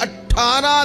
18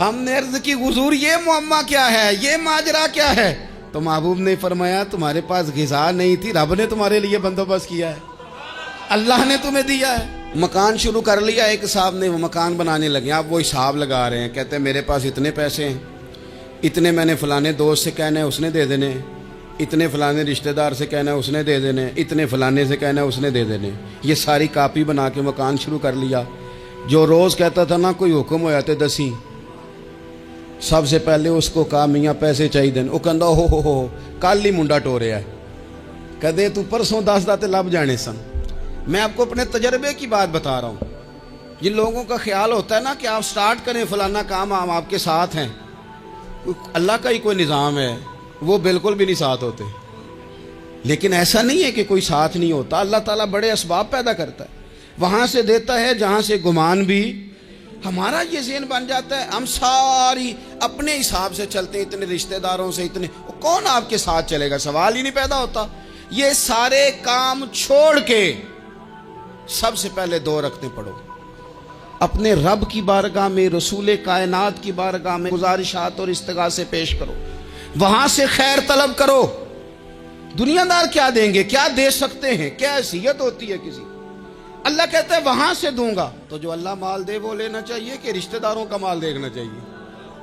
ہم نے عرض کی حضور یہ معمہ کیا ہے، یہ ماجرا کیا ہے؟ تو محبوب نے فرمایا تمہارے پاس غذا نہیں تھی، رب نے تمہارے لیے بندوبست کیا ہے، اللہ نے تمہیں دیا ہے۔ مکان شروع کر لیا ایک صاحب نے، وہ مکان بنانے لگے، آپ وہ حساب لگا رہے ہیں، کہتے ہیں میرے پاس اتنے پیسے ہیں، اتنے میں نے فلانے دوست سے کہنا ہے اس نے دے دینے، اتنے فلانے رشتہ دار سے کہنا ہے اس نے دے دینے، اتنے فلانے سے کہنا ہے اس نے دے دینے۔ یہ ساری کاپی بنا کے مکان شروع کر لیا۔ جو روز کہتا تھا نا کوئی حکم ہو جاتے دسی، سب سے پہلے اس کو کہا میاں پیسے چاہیے دن، وہ کہندا ہو کل ہی منڈا ٹوریا ہے، کہتے تو پرسوں 10 داتے لب جانے سن۔ میں آپ کو اپنے تجربے کی بات بتا رہا ہوں۔ جن لوگوں کا خیال ہوتا ہے نا کہ آپ سٹارٹ کریں فلانا کام، ہم آپ کے ساتھ ہیں، اللہ کا ہی کوئی نظام ہے، وہ بالکل بھی نہیں ساتھ ہوتے۔ لیکن ایسا نہیں ہے کہ کوئی ساتھ نہیں ہوتا، اللہ تعالیٰ بڑے اسباب پیدا کرتا ہے، وہاں سے دیتا ہے جہاں سے گمان بھی۔ ہمارا یہ ذہن بن جاتا ہے، ہم ساری اپنے حساب سے چلتے ہیں، اتنے رشتہ داروں سے، اتنے، کون آپ کے ساتھ چلے گا؟ سوال ہی نہیں پیدا ہوتا۔ یہ سارے کام چھوڑ کے سب سے پہلے 2 رکعتیں پڑھو، اپنے رب کی بارگاہ میں، رسول کائنات کی بارگاہ میں گزارشات اور استغاثے پیش کرو، وہاں سے خیر طلب کرو۔ دنیا دار کیا دیں گے، کیا دے سکتے ہیں، کیا حیثیت ہوتی ہے کسی؟ اللہ کہتا ہے وہاں سے دوں گا۔ تو جو اللہ مال دے وہ لینا چاہیے کہ رشتہ داروں کا مال دیکھنا چاہیے؟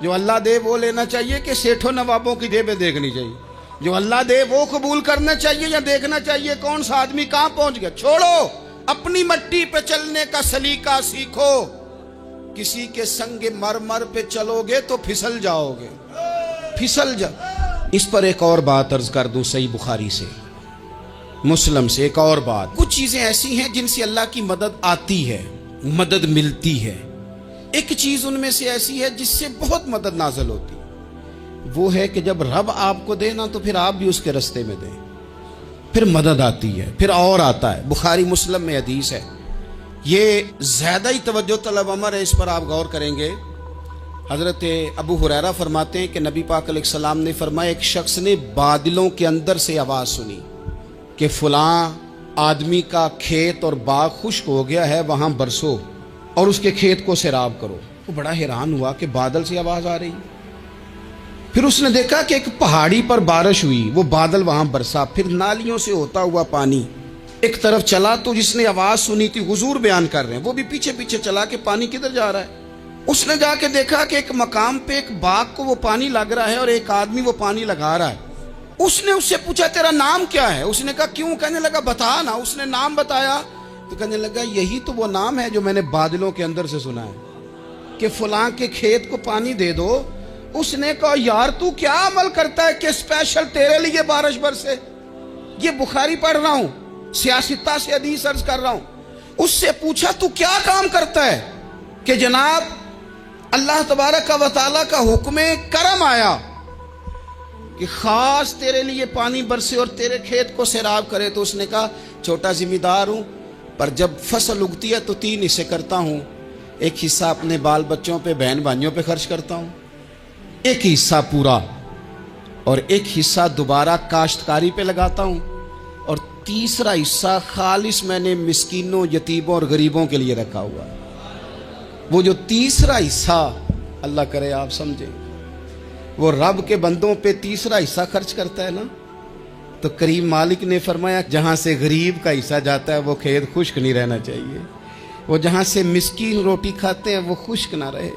جو اللہ دے وہ لینا چاہیے کہ سیٹھوں نوابوں کی جیبیں دیکھنی چاہیے؟ جو اللہ دے وہ قبول کرنا چاہیے یا دیکھنا چاہیے کون سا آدمی کہاں پہنچ گیا؟ چھوڑو، اپنی مٹی پہ چلنے کا سلیقہ سیکھو۔ کسی کے سنگ مرمر پہ چلو گے تو پھسل جاؤ گے، پھسل جاؤ۔ اس پر ایک اور بات عرض کر دوں، صحیح بخاری سے، مسلم سے ایک اور بات۔ کچھ چیزیں ایسی ہیں جن سے اللہ کی مدد آتی ہے، مدد ملتی ہے۔ ایک چیز ان میں سے ایسی ہے جس سے بہت مدد نازل ہوتی، وہ ہے کہ جب رب آپ کو دے نا تو پھر آپ بھی اس کے رستے میں دیں، پھر مدد آتی ہے، پھر اور آتا ہے۔ بخاری مسلم میں حدیث ہے، یہ زیادہ ہی توجہ طلب امر ہے، اس پر آپ غور کریں گے۔ حضرت ابو ہریرہ فرماتے ہیں کہ نبی پاک علیہ السلام نے فرمایا ایک شخص نے بادلوں کے اندر سے آواز سنی کہ فلاں آدمی کا کھیت اور باغ خشک ہو گیا ہے، وہاں برسو اور اس کے کھیت کو سیراب کرو۔ وہ بڑا حیران ہوا کہ بادل سے آواز آ رہی۔ پھر اس نے دیکھا کہ ایک پہاڑی پر بارش ہوئی، وہ بادل وہاں برسا، پھر نالیوں سے ہوتا ہوا پانی ایک طرف چلا۔ تو جس نے آواز سنی تھی، حضور بیان کر رہے ہیں، وہ بھی پیچھے پیچھے چلا کہ پانی کدھر جا رہا ہے۔ اس نے جا کے دیکھا کہ ایک مقام پہ ایک باغ کو وہ پانی لگ رہا ہے اور ایک آدمی وہ پانی لگا رہا ہے۔ اس نے اس سے پوچھا تیرا نام کیا ہے؟ اس نے کہا کیوں؟ کہنے لگا بتا نا۔ اس نے نام بتایا تو کہنے لگا یہی تو وہ نام ہے جو میں نے بادلوں کے اندر سے سنا ہے کہ فلاں کے کھیت کو پانی دے دو۔ اس نے کہا یار تو کیا عمل کرتا ہے کہ اسپیشل تیرے لیے بارش برسے؟ یہ بخاری پڑھ رہا ہوں، سیاستہ سے حدیث عرض کر رہا ہوں۔ اس سے پوچھا تو کیا کام کرتا ہے کہ جناب اللہ تبارک و تعالیٰ کا حکم کرم آیا کہ خاص تیرے لیے پانی برسے اور تیرے کھیت کو سیراب کرے؟ تو اس نے کہا چھوٹا ذمہ دار ہوں، پر جب فصل اگتی ہے تو 3 حصے کرتا ہوں، ایک حصہ اپنے بال بچوں پہ، بہن بھائیوں پہ خرچ کرتا ہوں، ایک حصہ پورا، اور ایک حصہ دوبارہ کاشتکاری پہ لگاتا ہوں، اور تیسرا حصہ خالص میں نے مسکینوں، یتیموں اور غریبوں کے لیے رکھا ہوا۔ وہ جو تیسرا حصہ، اللہ کرے آپ سمجھیں، وہ رب کے بندوں پہ تیسرا حصہ خرچ کرتا ہے نا، تو کریم مالک نے فرمایا جہاں سے غریب کا حصہ جاتا ہے وہ کھیت خشک نہیں رہنا چاہیے، وہ جہاں سے مسکین روٹی کھاتے ہیں وہ خشک نہ رہے،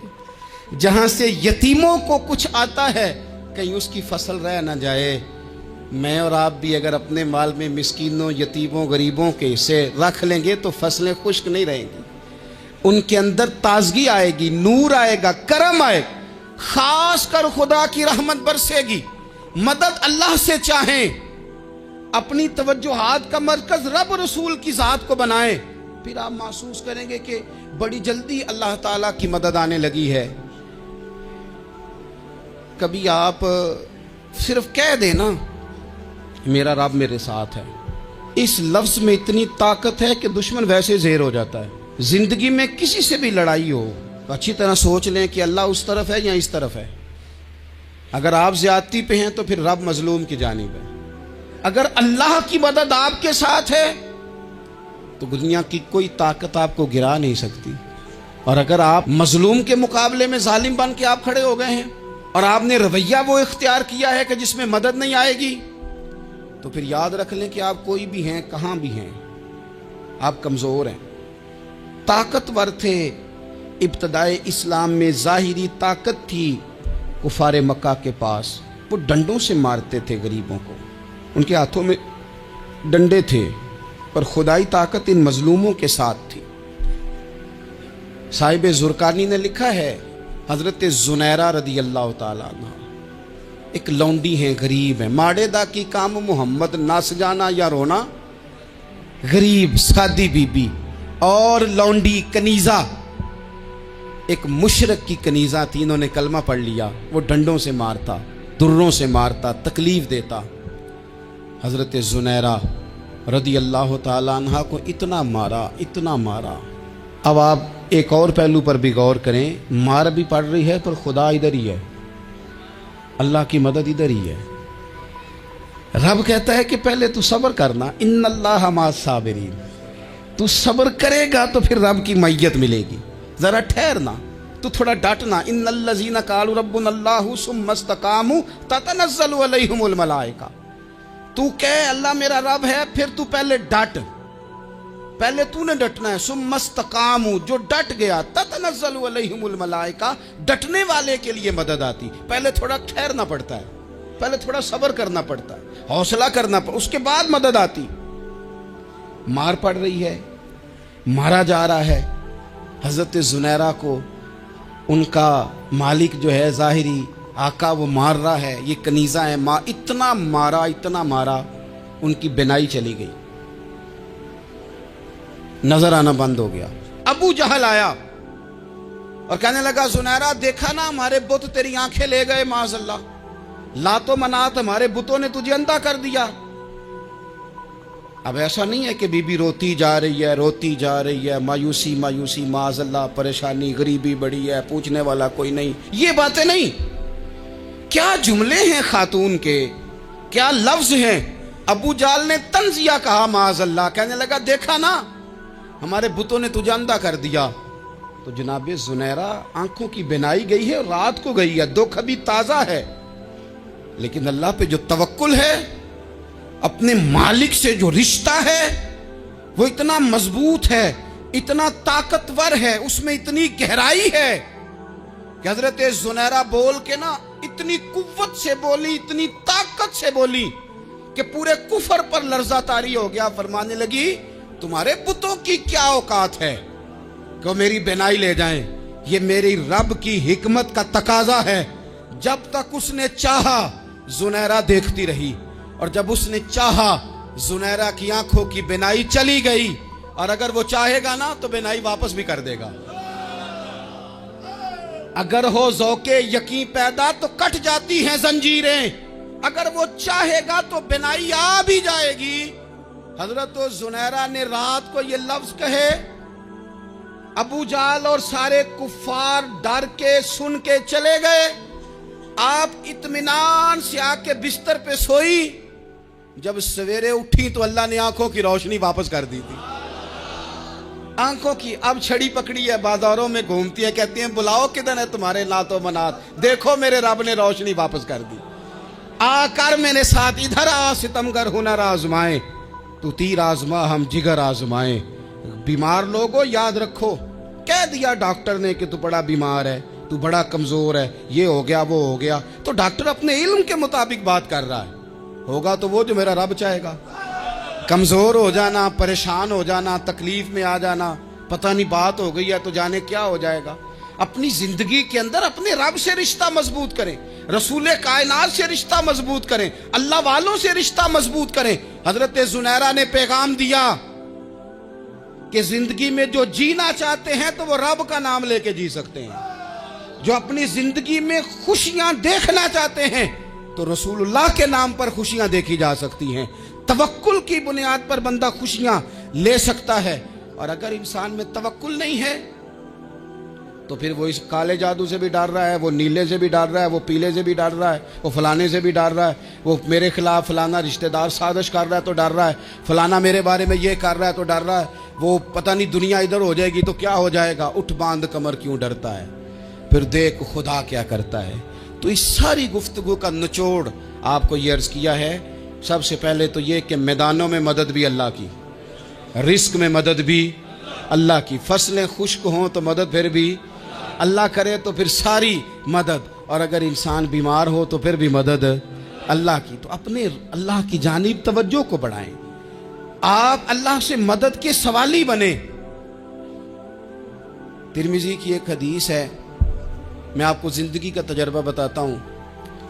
جہاں سے یتیموں کو کچھ آتا ہے کہیں اس کی فصل رہ نہ جائے۔ میں اور آپ بھی اگر اپنے مال میں مسکینوں، یتیموں، غریبوں کے حصے رکھ لیں گے تو فصلیں خشک نہیں رہیں گی، ان کے اندر تازگی آئے گی، نور آئے گا، کرم آئے گا، خاص کر خدا کی رحمت برسے گی۔ مدد اللہ سے چاہیں، اپنی توجہات کا مرکز رب رسول کی ذات کو بنائیں، پھر آپ محسوس کریں گے کہ بڑی جلدی اللہ تعالیٰ کی مدد آنے لگی ہے۔ کبھی آپ صرف کہہ دیں نا میرا رب میرے ساتھ ہے، اس لفظ میں اتنی طاقت ہے کہ دشمن ویسے زہر ہو جاتا ہے۔ زندگی میں کسی سے بھی لڑائی ہو تو اچھی طرح سوچ لیں کہ اللہ اس طرف ہے یا اس طرف ہے۔ اگر آپ زیادتی پہ ہیں تو پھر رب مظلوم کی جانب ہے۔ اگر اللہ کی مدد آپ کے ساتھ ہے تو دنیا کی کوئی طاقت آپ کو گرا نہیں سکتی۔ اور اگر آپ مظلوم کے مقابلے میں ظالم بن کے آپ کھڑے ہو گئے ہیں اور آپ نے رویہ وہ اختیار کیا ہے کہ جس میں مدد نہیں آئے گی، تو پھر یاد رکھ لیں کہ آپ کوئی بھی ہیں، کہاں بھی ہیں، آپ کمزور ہیں۔ طاقتور تھے ابتدائے اسلام میں، ظاہری طاقت تھی کفار مکہ کے پاس، وہ ڈنڈوں سے مارتے تھے غریبوں کو، ان کے ہاتھوں میں ڈنڈے تھے، پر خدائی طاقت ان مظلوموں کے ساتھ تھی۔ صاحب زرقانی نے لکھا ہے، حضرت زنیرہ رضی اللہ تعالیٰ عنہ ایک لونڈی ہیں، غریب ہیں، ماڑے دا کی کام محمد نس جانا یا رونا، غریب سادی بی بی اور لونڈی کنیزہ، ایک مشرک کی کنیزہ تھی، انہوں نے کلمہ پڑھ لیا، وہ ڈنڈوں سے مارتا، دروں سے مارتا، تکلیف دیتا۔ حضرت زنیرہ رضی اللہ تعالیٰ عنہ کو اتنا مارا، اتنا مارا۔ اب آپ ایک اور پہلو پر بھی غور کریں، مار بھی پڑ رہی ہے پر خدا ادھر ہی ہے، اللہ کی مدد ادھر ہی ہے۔ رب کہتا ہے کہ پہلے تو صبر کرنا، ان اللہ مع الصابرین، تو صبر کرے گا تو پھر رب کی معیت ملے گی، ذرا ٹھہرنا، تو تھوڑا ڈٹنا۔ ان الذین قالوا ربنا اللہ ثم استقاموا تتنزل علیہم الملائکہ، تو کہے اللہ میرا رب ہے، پھر تو پہلے ڈٹ، پہلے تو نے ڈٹنا ہے۔ ثم استقاموا، جو ڈٹ گیا، تتنزل علیہم الملائکہ، ڈٹنے والے کے لیے مدد آتی، پہلے تھوڑا ٹھہرنا پڑتا ہے، پہلے تھوڑا صبر کرنا پڑتا ہے، حوصلہ کرنا پڑتا، اس کے بعد مدد آتی۔ مار پڑ رہی ہے، مارا جا رہا ہے حضرت زنیرہ کو، ان کا مالک جو ہے ظاہری آقا وہ مار رہا ہے، یہ کنیزہ ہے، اتنا مارا، اتنا مارا، ان کی بینائی چلی گئی، نظر آنا بند ہو گیا۔ ابو جہل آیا اور کہنے لگا زنیرہ دیکھا نا ہمارے بت تیری آنکھیں لے گئے، معاذ اللہ، لات و منات ہمارے بتوں نے تجھے اندھا کر دیا۔ اب ایسا نہیں ہے کہ بی بی روتی جا رہی ہے، روتی جا رہی ہے، مایوسی مایوسی، معاذ اللہ، پریشانی، غریبی بڑی ہے، پوچھنے والا کوئی نہیں، یہ باتیں نہیں۔ کیا جملے ہیں خاتون کے، کیا لفظ ہیں۔ ابو جہل نے تنزیہ کہا، معاذ اللہ، کہنے لگا دیکھا نا ہمارے بتوں نے تجھے اندھا کر دیا۔ تو جناب زنیرہ آنکھوں کی بینائی گئی ہے، رات کو گئی ہے، دکھ ابھی تازہ ہے، لیکن اللہ پہ جو توکل ہے، اپنے مالک سے جو رشتہ ہے، وہ اتنا مضبوط ہے، اتنا طاقتور ہے، اس میں اتنی گہرائی ہے کہ حضرت زنیرہ بول کے نا اتنی قوت سے بولی، اتنی طاقت سے بولی کہ پورے کفر پر لرزہ طاری ہو گیا۔ فرمانے لگی تمہارے بتوں کی کیا اوقات ہے کہ وہ میری بینائی لے جائیں، یہ میری رب کی حکمت کا تقاضا ہے۔ جب تک اس نے چاہا زنیرہ دیکھتی رہی، اور جب اس نے چاہا زنیرہ کی آنکھوں کی بینائی چلی گئی، اور اگر وہ چاہے گا نا تو بینائی واپس بھی کر دے گا۔ اگر ہو ذوق یقین پیدا تو کٹ جاتی ہیں زنجیریں، اگر وہ چاہے گا تو بینائی آ بھی جائے گی۔ حضرت زنیرہ نے رات کو یہ لفظ کہے، ابو جہل اور سارے کفار ڈر کے سن کے چلے گئے، آپ اطمینان سے آ کے بستر پہ سوئی۔ جب سویرے اٹھی تو اللہ نے آنکھوں کی روشنی واپس کر دی تھی، آنکھوں کی۔ اب چھڑی پکڑی ہے، بازاروں میں گھومتی ہے، کہتی ہیں بلاؤ کدھر ہے تمہارے لات و منات، دیکھو میرے رب نے روشنی واپس کر دی۔ آ کر میرے ساتھ ادھر آ، ستمگر ہنر آزمائیں، تو تیر آزما ہم جگر آزمائیں۔ بیمار لوگوں یاد رکھو، کہہ دیا ڈاکٹر نے کہ تو بڑا بیمار ہے، تو بڑا کمزور ہے، یہ ہو گیا وہ ہو گیا، تو ڈاکٹر اپنے علم کے مطابق بات کر رہا ہے، ہوگا تو وہ جو میرا رب چاہے گا۔ کمزور ہو جانا، پریشان ہو جانا، تکلیف میں آ جانا، پتہ نہیں بات ہو گئی ہے تو جانے کیا ہو جائے گا۔ اپنی زندگی کے اندر اپنے رب سے رشتہ مضبوط کریں، رسول کائنات سے رشتہ مضبوط کریں، اللہ والوں سے رشتہ مضبوط کریں۔ حضرت زنیرہ نے پیغام دیا کہ زندگی میں جو جینا چاہتے ہیں تو وہ رب کا نام لے کے جی سکتے ہیں، جو اپنی زندگی میں خوشیاں دیکھنا چاہتے ہیں تو رسول اللہ کے نام پر خوشیاں دیکھی جا سکتی ہیں۔ توکل کی بنیاد پر بندہ خوشیاں لے سکتا ہے، اور اگر انسان میں توکل نہیں ہے تو پھر وہ اس کالے جادو سے بھی ڈر رہا ہے, وہ نیلے سے بھی ڈر رہا ہے, وہ پیلے سے بھی ڈر رہا ہے, وہ فلانے سے بھی ڈر رہا ہے, وہ میرے خلاف فلانا رشتہ دار سازش کر رہا ہے تو ڈر رہا ہے, فلانا میرے بارے میں یہ کر رہا ہے تو ڈر رہا ہے, وہ پتہ نہیں دنیا ادھر ہو جائے گی تو کیا ہو جائے گا, اٹھ باندھ کمر کیوں ڈرتا ہے. پھر دیکھ خدا کیا کرتا ہے. تو اس ساری گفتگو کا نچوڑ آپ کو یہ عرض کیا ہے. سب سے پہلے تو یہ کہ میدانوں میں مدد بھی اللہ کی, رزق میں مدد بھی اللہ کی, فصلیں خشک ہوں تو مدد پھر بھی اللہ کرے, تو پھر ساری مدد, اور اگر انسان بیمار ہو تو پھر بھی مدد اللہ کی. تو اپنے اللہ کی جانب توجہ کو بڑھائیں, آپ اللہ سے مدد کے سوالی بنیں. ترمذی کی ایک حدیث ہے, میں آپ کو زندگی کا تجربہ بتاتا ہوں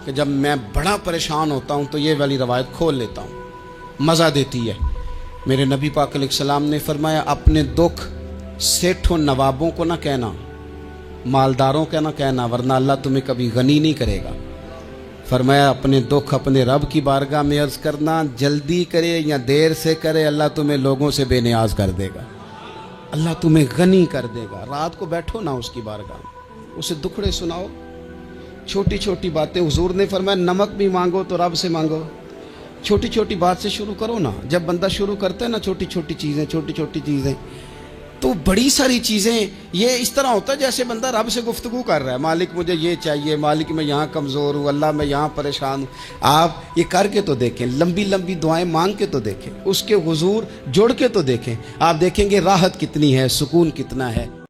کہ جب میں بڑا پریشان ہوتا ہوں تو یہ والی روایت کھول لیتا ہوں, مزہ دیتی ہے. میرے نبی پاک علیہ السلام نے فرمایا, اپنے دکھ سیٹھوں نوابوں کو نہ کہنا, مالداروں کا نہ کہنا, ورنہ اللہ تمہیں کبھی غنی نہیں کرے گا. فرمایا اپنے دکھ اپنے رب کی بارگاہ میں عرض کرنا, جلدی کرے یا دیر سے کرے اللہ تمہیں لوگوں سے بے نیاز کر دے گا, اللہ تمہیں غنی کر دے گا. رات کو بیٹھو نا اس کی بارگاہ میں, اسے دکھڑے سناؤ, چھوٹی چھوٹی باتیں. حضور نے فرمایا نمک بھی مانگو تو رب سے مانگو. چھوٹی چھوٹی بات سے شروع کرو نا. جب بندہ شروع کرتا ہے نا چھوٹی چھوٹی چیزیں تو بڑی ساری چیزیں یہ اس طرح ہوتا ہے جیسے بندہ رب سے گفتگو کر رہا ہے, مالک مجھے یہ چاہیے, مالک میں یہاں کمزور ہوں, اللہ میں یہاں پریشان ہوں. آپ یہ کر کے تو دیکھیں, لمبی لمبی دعائیں مانگ کے تو دیکھیں, اس کے حضور جوڑ کے تو دیکھیں, آپ دیکھیں گے راحت کتنی ہے, سکون کتنا ہے.